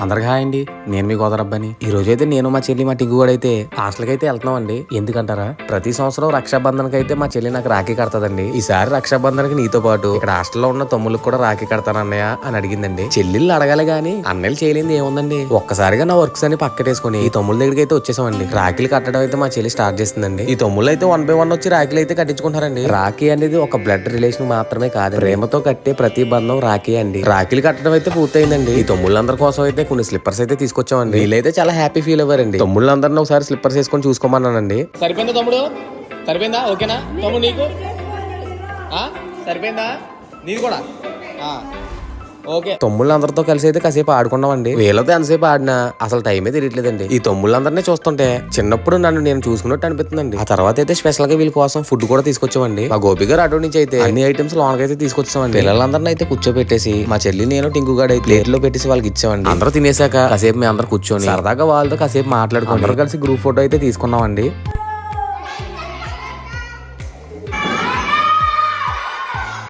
అందరికి హాయ్ అండి. నేను మీ గోదరబ్బాని. ఈ రోజు అయితే నేను మా చెల్లి మా టిగ్గు కూడా అయితే హాస్టల్కి అయితే వెళ్తున్నాం అండి. ఎందుకంటారా, ప్రతి సంవత్సరం రక్షాబంధన్కి అయితే మా చెల్లి నాకు రాఖీ కడతదండి. ఈసారి రక్షాబంధన్కి నీతో పాటు ఇక్కడ హాస్టల్లో ఉన్న తమ్ముళ్ళకి కూడా రాఖీ కడతానన్నయ్య అని అడిగిందండి. చెల్లెళ్ళు అడగాలి గానీ అన్నయ్యలు చేయలేంది ఏముందండి. ఒక్కసారిగా నా వర్క్స్ అని పక్కటేసుకుని ఈ తమ్ముళ్ళ దగ్గరికి అయితే వచ్చేసామండి. రాఖీలు కట్టడం అయితే మా చెల్లి స్టార్ట్ చేస్తుందండి. ఈ తమ్ముళ్ళు అయితే 1 by 1 వచ్చి రాఖీలు అయితే కట్టించుకుంటారండి. రాఖీ అనేది ఒక బ్లడ్ రిలేషన్ మాత్రమే కాదు, ప్రేమతో కట్టే ప్రతి బంధం రాఖీ అండి. రాఖీలు కట్టడం అయితే పూర్తయిందండి. ఈ తమ్ముళ్ళందరి కోసం అయితే కొన్ని స్లిప్పర్స్ అయితే తీసుకొచ్చామండి. వీళ్ళైతే చాలా హ్యాపీ ఫీల్ అవ్వారండి. తమ్ముళ్ళందరినీ ఒకసారి స్లిప్పర్స్ వేసుకొని చూసుకోమన్నానండి. సరిపోయిందా తమ్ముడు? సరిపోయిందా? ఓకేనా తమ్ముడు? నీకు సరిపోయిందా? నీది కూడా ఓకే. తమ్ముళ్ళందరితో కలిసి అయితే కాసేపు ఆడుకున్నామండి. వీళ్ళతో ఎంతసేపు ఆడినా అసలు టైమే తెలియట్లేదండి. ఈ తమ్ముళ్ళందరినీ చూస్తుంటే చిన్నప్పుడు నన్ను నేను చూసుకున్నట్టు అనిపిస్తుందండి. ఆ తర్వాత అయితే స్పెషల్ గా వీళ్ళ కోసం ఫుడ్ కూడా తీసుకొచ్చామండి. మా గోపి గారు అటు నుంచి అయితే అన్ని ఐటమ్స్ లోనకి అయితే తీసుకొచ్చామండి. పిల్లలందరినీ అయితే కూర్చోబెట్టేసి మా చెల్లి నేను టింకు గారు అయితే ప్లేట్ లో పెట్టేసి వాళ్ళకి ఇచ్చామండి. అందరూ తినేసాక కాసేపు మేము అందరూ కూర్చొని సరదాగా వాళ్ళతో కాసేపు మాట్లాడుకుని అందరూ కలిసి గ్రూప్ ఫోటో అయితే తీసుకున్నామండి.